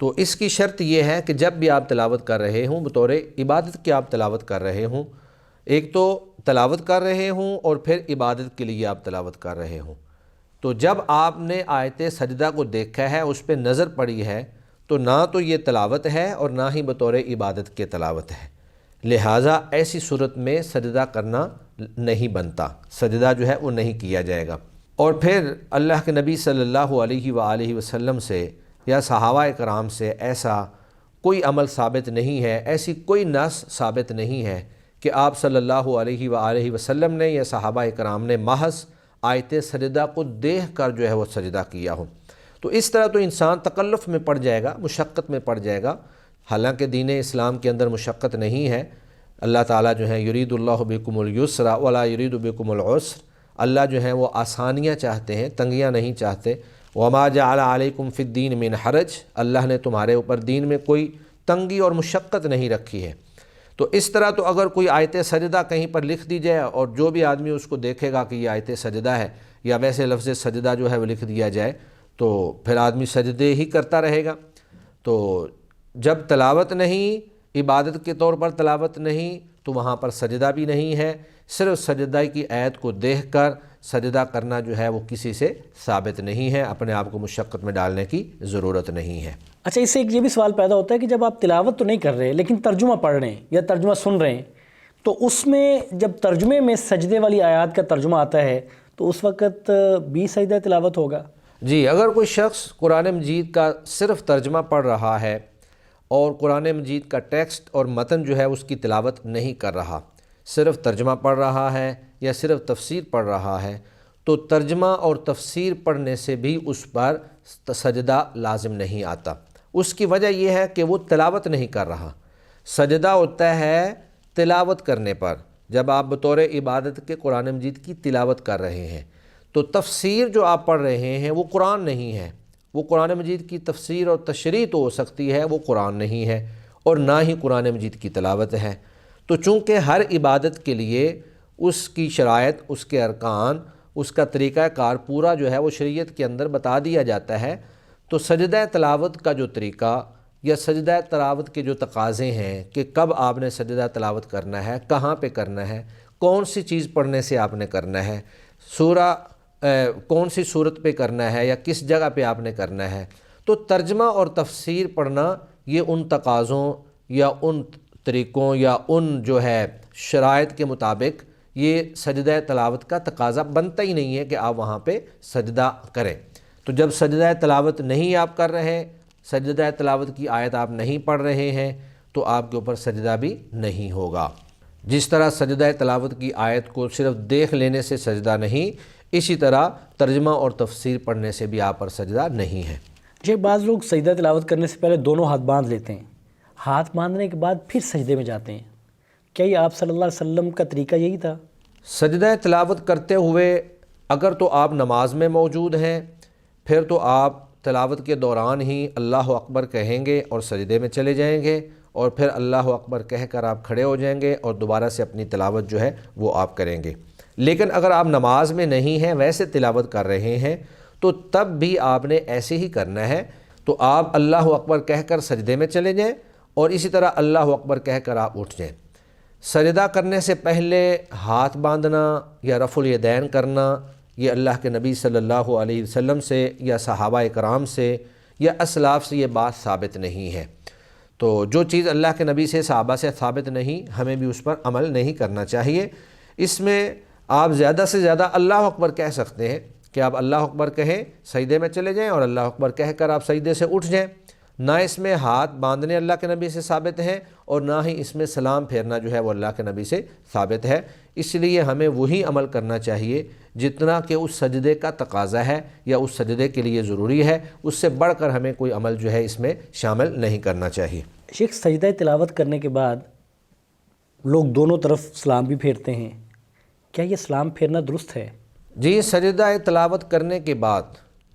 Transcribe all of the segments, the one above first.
تو اس کی شرط یہ ہے کہ جب بھی آپ تلاوت کر رہے ہوں بطور عبادت کے آپ تلاوت کر رہے ہوں، ایک تو تلاوت کر رہے ہوں اور پھر عبادت کے لیے آپ تلاوت کر رہے ہوں، تو جب آپ نے آیت سجدہ کو دیکھا ہے، اس پہ نظر پڑی ہے، تو نہ تو یہ تلاوت ہے اور نہ ہی بطور عبادت کے تلاوت ہے، لہٰذا ایسی صورت میں سجدہ کرنا نہیں بنتا، سجدہ جو ہے وہ نہیں کیا جائے گا۔ اور پھر اللہ کے نبی صلی اللہ علیہ وآلہ وسلم سے یا صحابہ کرام سے ایسا کوئی عمل ثابت نہیں ہے، ایسی کوئی نص ثابت نہیں ہے کہ آپ صلی اللہ علیہ وآلہ وسلم نے یا صحابہ کرام نے محض آیت سجدہ کو دیکھ کر جو ہے وہ سجدہ کیا ہو۔ تو اس طرح تو انسان تکلف میں پڑ جائے گا، مشقت میں پڑ جائے گا، حالانکہ دین اسلام کے اندر مشقت نہیں ہے۔ اللہ تعالیٰ جو ہے یرید اللہ بکم اليسر ولا یرید بکم العسر، اللہ جو ہے وہ آسانیاں چاہتے ہیں، تنگیاں نہیں چاہتے۔ وما جعل علیکم فی الدین من حرج، اللہ نے تمہارے اوپر دین میں کوئی تنگی اور مشقت نہیں رکھی ہے۔ تو اس طرح تو اگر کوئی آیت سجدہ کہیں پر لکھ دی جائے اور جو بھی آدمی اس کو دیکھے گا کہ یہ آیت سجدہ ہے، یا ویسے لفظ سجدہ جو ہے وہ لکھ دیا جائے، تو پھر آدمی سجدے ہی کرتا رہے گا۔ تو جب تلاوت نہیں، عبادت کے طور پر تلاوت نہیں، تو وہاں پر سجدہ بھی نہیں ہے۔ صرف سجدہ کی آیت کو دیکھ کر سجدہ کرنا جو ہے وہ کسی سے ثابت نہیں ہے، اپنے آپ کو مشقت میں ڈالنے کی ضرورت نہیں ہے۔ اچھا، اس سے ایک یہ بھی سوال پیدا ہوتا ہے کہ جب آپ تلاوت تو نہیں کر رہے لیکن ترجمہ پڑھ رہے ہیں یا ترجمہ سن رہے ہیں، تو اس میں جب ترجمے میں سجدے والی آیات کا ترجمہ آتا ہے تو اس وقت بھی سجدہ تلاوت ہوگا؟ جی، اگر کوئی شخص قرآن مجید کا صرف ترجمہ پڑھ رہا ہے اور قرآن مجید کا ٹیکسٹ اور متن جو ہے اس کی تلاوت نہیں کر رہا، صرف ترجمہ پڑھ رہا ہے یا صرف تفسیر پڑھ رہا ہے، تو ترجمہ اور تفسیر پڑھنے سے بھی اس پر سجدہ لازم نہیں آتا۔ اس کی وجہ یہ ہے کہ وہ تلاوت نہیں کر رہا۔ سجدہ ہوتا ہے تلاوت کرنے پر، جب آپ بطور عبادت کے قرآن مجید کی تلاوت کر رہے ہیں، تو تفسیر جو آپ پڑھ رہے ہیں وہ قرآن نہیں ہے۔ وہ قرآن مجید کی تفسیر اور تشریح تو ہو سکتی ہے، وہ قرآن نہیں ہے، اور نہ ہی قرآن مجید کی تلاوت ہے۔ تو چونکہ ہر عبادت کے لیے اس کی شرائط، اس کے ارکان، اس کا طریقہ کار پورا جو ہے وہ شریعت کے اندر بتا دیا جاتا ہے، تو سجدہ تلاوت کا جو طریقہ یا سجدہ تلاوت کے جو تقاضے ہیں کہ کب آپ نے سجدہ تلاوت کرنا ہے، کہاں پہ کرنا ہے، کون سی چیز پڑھنے سے آپ نے کرنا ہے، سورہ کون سی صورت پہ کرنا ہے یا کس جگہ پہ آپ نے کرنا ہے، تو ترجمہ اور تفسیر پڑھنا یہ ان تقاضوں یا ان طریقوں یا ان جو ہے شرائط کے مطابق یہ سجدہ تلاوت کا تقاضا بنتا ہی نہیں ہے کہ آپ وہاں پہ سجدہ کریں۔ تو جب سجدہ تلاوت نہیں آپ کر رہے، سجدہ تلاوت کی آیت آپ نہیں پڑھ رہے ہیں، تو آپ کے اوپر سجدہ بھی نہیں ہوگا۔ جس طرح سجدہ تلاوت کی آیت کو صرف دیکھ لینے سے سجدہ نہیں، اسی طرح ترجمہ اور تفسیر پڑھنے سے بھی آپ پر سجدہ نہیں ہے۔ جی، بعض لوگ سجدہ تلاوت کرنے سے پہلے دونوں ہاتھ باندھ لیتے ہیں، ہاتھ باندھنے کے بعد پھر سجدے میں جاتے ہیں، کیا یہ آپ صلی اللہ علیہ وسلم کا طریقہ یہی تھا؟ سجدہ تلاوت کرتے ہوئے اگر تو آپ نماز میں موجود ہیں، پھر تو آپ تلاوت کے دوران ہی اللہ اکبر کہیں گے اور سجدے میں چلے جائیں گے، اور پھر اللہ اکبر کہہ کر آپ کھڑے ہو جائیں گے اور دوبارہ سے اپنی تلاوت جو ہے وہ آپ کریں گے۔ لیکن اگر آپ نماز میں نہیں ہیں، ویسے تلاوت کر رہے ہیں، تو تب بھی آپ نے ایسے ہی کرنا ہے۔ تو آپ اللہ اکبر کہہ کر سجدے میں چلے جائیں اور اسی طرح اللہ اکبر کہہ کر آپ اٹھ جائیں۔ سجدہ کرنے سے پہلے ہاتھ باندھنا یا رفع الیدین کرنا، یہ اللہ کے نبی صلی اللہ علیہ وسلم سے یا صحابہ کرام سے یا اسلاف سے یہ بات ثابت نہیں ہے۔ تو جو چیز اللہ کے نبی سے، صحابہ سے ثابت نہیں، ہمیں بھی اس پر عمل نہیں کرنا چاہیے۔ اس میں آپ زیادہ سے زیادہ اللہ اکبر کہہ سکتے ہیں کہ آپ اللہ اکبر کہیں، سجدے میں چلے جائیں اور اللہ اکبر کہہ کر آپ سجدے سے اٹھ جائیں۔ نہ اس میں ہاتھ باندھنے اللہ کے نبی سے ثابت ہیں اور نہ ہی اس میں سلام پھیرنا جو ہے وہ اللہ کے نبی سے ثابت ہے۔ اس لیے ہمیں وہی عمل کرنا چاہیے جتنا کہ اس سجدے کا تقاضا ہے یا اس سجدے کے لیے ضروری ہے، اس سے بڑھ کر ہمیں کوئی عمل جو ہے اس میں شامل نہیں کرنا چاہیے۔ شیخ، سجدہ تلاوت کرنے کے بعد لوگ دونوں طرف سلام بھی پھیرتے ہیں، کیا یہ سلام پھیرنا درست ہے؟ جی، سجدہ تلاوت کرنے کے بعد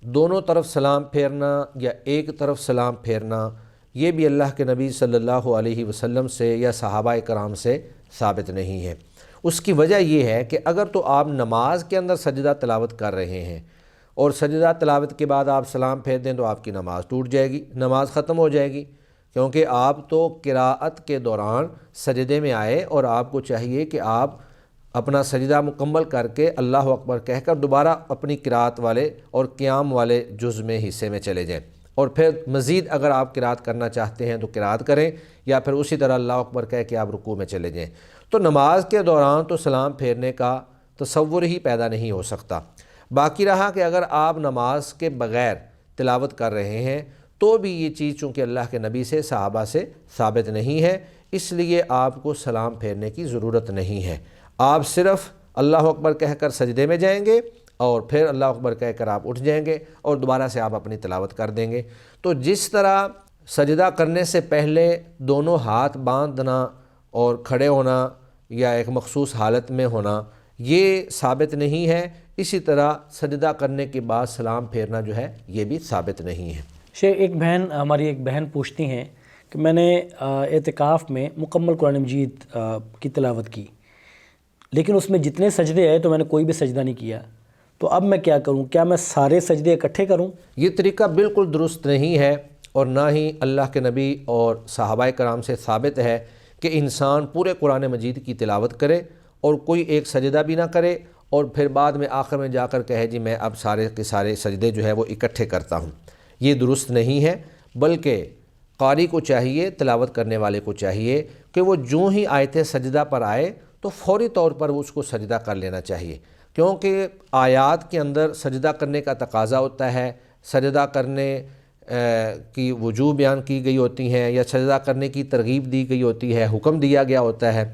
دونوں طرف سلام پھیرنا یا ایک طرف سلام پھیرنا، یہ بھی اللہ کے نبی صلی اللہ علیہ وسلم سے یا صحابہ کرام سے ثابت نہیں ہے۔ اس کی وجہ یہ ہے کہ اگر تو آپ نماز کے اندر سجدہ تلاوت کر رہے ہیں اور سجدہ تلاوت کے بعد آپ سلام پھیر دیں تو آپ کی نماز ٹوٹ جائے گی، نماز ختم ہو جائے گی، کیونکہ آپ تو قراءت کے دوران سجدے میں آئے اور آپ کو چاہیے کہ آپ اپنا سجدہ مکمل کر کے اللہ اکبر کہہ کر دوبارہ اپنی قراءت والے اور قیام والے جز میں حصے میں چلے جائیں، اور پھر مزید اگر آپ قراءت کرنا چاہتے ہیں تو قراءت کریں، یا پھر اسی طرح اللہ اکبر کہہ کے آپ رکوع میں چلے جائیں۔ تو نماز کے دوران تو سلام پھیرنے کا تصور ہی پیدا نہیں ہو سکتا۔ باقی رہا کہ اگر آپ نماز کے بغیر تلاوت کر رہے ہیں تو بھی یہ چیز چونکہ اللہ کے نبی سے صحابہ سے ثابت نہیں ہے، اس لیے آپ کو سلام پھیرنے کی ضرورت نہیں ہے۔ آپ صرف اللہ اکبر کہہ کر سجدے میں جائیں گے اور پھر اللہ اکبر کہہ کر آپ اٹھ جائیں گے اور دوبارہ سے آپ اپنی تلاوت کر دیں گے۔ تو جس طرح سجدہ کرنے سے پہلے دونوں ہاتھ باندھنا اور کھڑے ہونا یا ایک مخصوص حالت میں ہونا یہ ثابت نہیں ہے، اسی طرح سجدہ کرنے کے بعد سلام پھیرنا جو ہے یہ بھی ثابت نہیں ہے۔ شیخ، ہماری ایک بہن پوچھتی ہیں کہ میں نے اعتکاف میں مکمل قرآن مجید کی تلاوت کی، لیکن اس میں جتنے سجدے ہیں تو میں نے کوئی بھی سجدہ نہیں کیا، تو اب میں کیا کروں؟ کیا میں سارے سجدے اکٹھے کروں؟ یہ طریقہ بالکل درست نہیں ہے، اور نہ ہی اللہ کے نبی اور صحابہ کرام سے ثابت ہے کہ انسان پورے قرآن مجید کی تلاوت کرے اور کوئی ایک سجدہ بھی نہ کرے اور پھر بعد میں آخر میں جا کر کہے جی میں اب سارے کے سارے سجدے جو ہے وہ اکٹھے کرتا ہوں۔ یہ درست نہیں ہے، بلکہ قاری کو چاہیے، تلاوت کرنے والے کو چاہیے کہ وہ جو ہی آیت سجدہ پر آئے تو فوری طور پر اس کو سجدہ کر لینا چاہیے، کیونکہ آیات کے اندر سجدہ کرنے کا تقاضا ہوتا ہے، سجدہ کرنے کی وجوب بیان کی گئی ہوتی ہیں یا سجدہ کرنے کی ترغیب دی گئی ہوتی ہے، حکم دیا گیا ہوتا ہے۔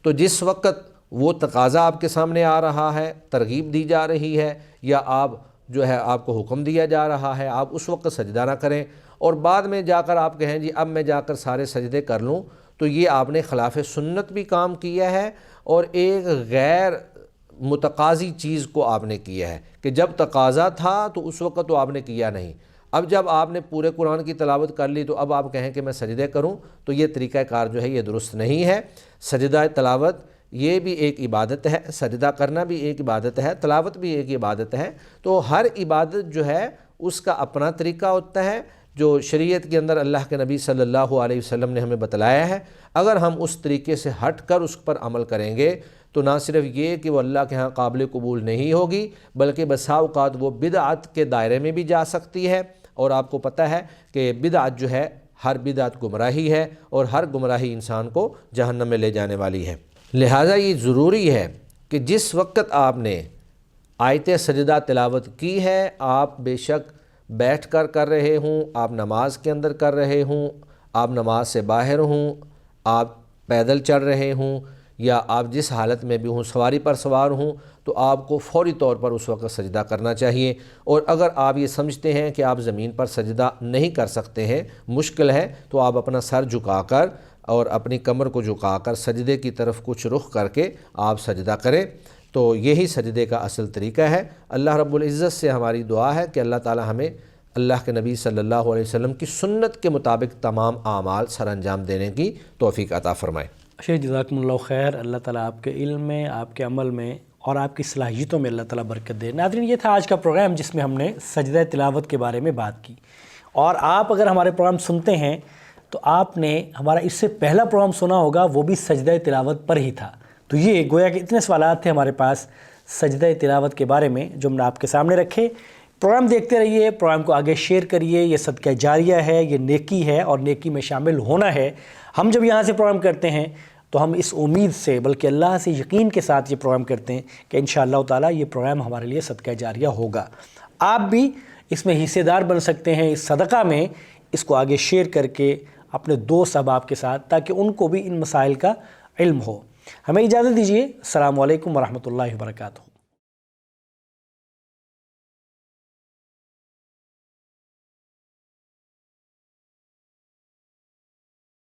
تو جس وقت وہ تقاضا آپ کے سامنے آ رہا ہے، ترغیب دی جا رہی ہے یا آپ کو حکم دیا جا رہا ہے، آپ اس وقت سجدہ نہ کریں اور بعد میں جا کر آپ کہیں جی اب میں جا کر سارے سجدے کر لوں، تو یہ آپ نے خلاف سنت بھی کام کیا ہے اور ایک غیر متقاضی چیز کو آپ نے کیا ہے کہ جب تقاضا تھا تو اس وقت تو آپ نے کیا نہیں، اب جب آپ نے پورے قرآن کی تلاوت کر لی تو اب آپ کہیں کہ میں سجدے کروں، تو یہ طریقہ کار جو ہے یہ درست نہیں ہے۔ سجدہ تلاوت یہ بھی ایک عبادت ہے، سجدہ کرنا بھی ایک عبادت ہے، تلاوت بھی ایک عبادت ہے، تو ہر عبادت جو ہے اس کا اپنا طریقہ ہوتا ہے جو شریعت کے اندر اللہ کے نبی صلی اللہ علیہ وسلم نے ہمیں بتلایا ہے۔ اگر ہم اس طریقے سے ہٹ کر اس پر عمل کریں گے تو نہ صرف یہ کہ وہ اللہ کے ہاں قابل قبول نہیں ہوگی، بلکہ بسا اوقات وہ بدعت کے دائرے میں بھی جا سکتی ہے، اور آپ کو پتہ ہے کہ بدعت جو ہے ہر بدعت گمراہی ہے اور ہر گمراہی انسان کو جہنم میں لے جانے والی ہے۔ لہٰذا یہ ضروری ہے کہ جس وقت آپ نے آیت سجدہ تلاوت کی ہے، آپ بے شک بیٹھ کر رہے ہوں، آپ نماز کے اندر کر رہے ہوں، آپ نماز سے باہر ہوں، آپ پیدل چل رہے ہوں یا آپ جس حالت میں بھی ہوں، سواری پر سوار ہوں، تو آپ کو فوری طور پر اس وقت سجدہ کرنا چاہیے۔ اور اگر آپ یہ سمجھتے ہیں کہ آپ زمین پر سجدہ نہیں کر سکتے ہیں، مشکل ہے، تو آپ اپنا سر جھکا کر اور اپنی کمر کو جھکا کر سجدے کی طرف کچھ رخ کر کے آپ سجدہ کریں، تو یہی سجدے کا اصل طریقہ ہے۔ اللہ رب العزت سے ہماری دعا ہے کہ اللہ تعالی ہمیں اللہ کے نبی صلی اللہ علیہ وسلم کی سنت کے مطابق تمام اعمال سر انجام دینے کی توفیق عطا فرمائے۔ شیخ جزاکم اللہ خیر، اللہ تعالیٰ آپ کے علم میں، آپ کے عمل میں اور آپ کی صلاحیتوں میں اللہ تعالیٰ برکت دے۔ ناظرین، یہ تھا آج کا پروگرام جس میں ہم نے سجدہ تلاوت کے بارے میں بات کی، اور آپ اگر ہمارے پروگرام سنتے ہیں تو آپ نے ہمارا اس سے پہلا پروگرام سنا ہوگا، وہ بھی سجدہ تلاوت پر ہی تھا۔ تو یہ گویا کہ اتنے سوالات تھے ہمارے پاس سجدہ تلاوت کے بارے میں جو ہم نے آپ کے سامنے رکھے۔ پروگرام دیکھتے رہیے، پروگرام کو آگے شیئر کریے، یہ صدقہ جاریہ ہے، یہ نیکی ہے اور نیکی میں شامل ہونا ہے۔ ہم جب یہاں سے پروگرام کرتے ہیں تو ہم اس امید سے، بلکہ اللہ سے یقین کے ساتھ یہ پروگرام کرتے ہیں کہ انشاءاللہ تعالی یہ پروگرام ہمارے لیے صدقہ جاریہ ہوگا۔ آپ بھی اس میں حصے دار بن سکتے ہیں، اس صدقہ میں، اس کو آگے شیئر کر کے اپنے دوست احباب کے ساتھ، تاکہ ان کو بھی ان مسائل کا علم ہو۔ ہمیں اجازت دیجیے، السلام علیکم ورحمۃ اللہ وبرکاتہ۔